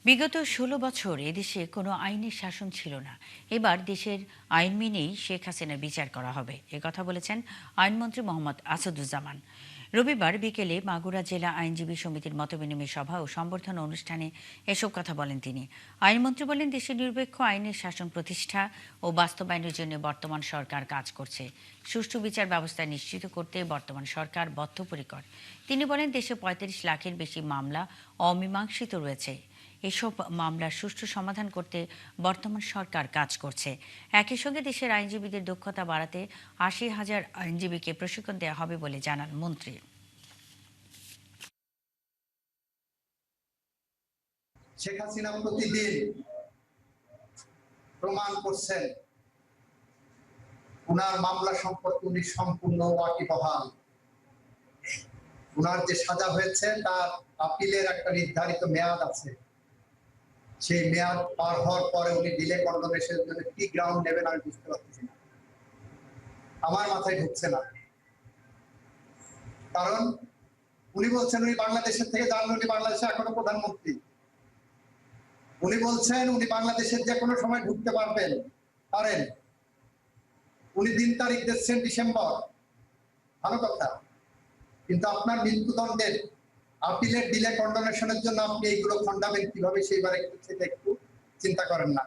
বিগত ১৬ বছর এদেশে কোনো আইনের শাসন ছিল না। এবার দেশের আইন মেনেই শেখ হাসিনার বিচার করা হবে, কথা বলেছেন আইনমন্ত্রী মোহাম্মদ আসাদুজ্জামান। রবিবার বিকেলে মাগুরা জেলা আইনজীবী সমিতির মতবিনিময় সভা ও সম্বর্ধনা অনুষ্ঠানে এসব কথা বলেন তিনি। আইনমন্ত্রী বলেন, দেশে নিরপেক্ষ আইনের শাসন প্রতিষ্ঠা ও বাস্তবায়নের জন্য বর্তমান সরকার কাজ করছে। সুষ্ঠু বিচার ব্যবস্থা নিশ্চিত করতে বর্তমান সরকার বদ্ধপরিকর। তিনি বলেন, দেশে ৩৫ লাখের বেশি মামলা অমীমাংসিত রয়েছে। এসব মামলার সুষ্ঠু সমাধান করতে বর্তমান সরকার কাজ করছে। একই সঙ্গে দেশের আইনজীবীদের দক্ষতা বাড়াতে ৮০,০০০ আইনজীবীকে প্রশিক্ষণ দেওয়া হবে বলে জানান মন্ত্রী। শেখ হাসিনা প্রতিদিন প্রমাণ করছেন উনার মামলা সম্পর্কে উনি সম্পূর্ণ ওয়াকিবহাল। উনার যে সাজা হয়েছে তার আপিলের একটা নির্ধারিত মেয়াদ আছে। সেই মেয়াদ পার হওয়ার পরে উনি ডিলে কন্ডোনেশনের জন্য কি গ্রাউন্ড নেবেন আমি বুঝতে পারছি না, আমার মাথায় ঢুকছে না। কারণ উনি বলছেন উনি বাংলাদেশের থেকে জানলেন, উনি বাংলাদেশে এখনো প্রধানমন্ত্রী। উনি বলছেন উনি বাংলাদেশের যে কোনো সময় ঢুকতে পারেন। উনি দিন তারিখ দিচ্ছেন ডিসেম্বর, ভালো কথা, কিন্তু আপনার মৃত্যুদণ্ডের আপিলের ডিলে কন্ডোনেশনের জন্য আপনি এইগুলো খণ্ডাবেন কিভাবে, সেইবার সেটা একটু চিন্তা করেন না।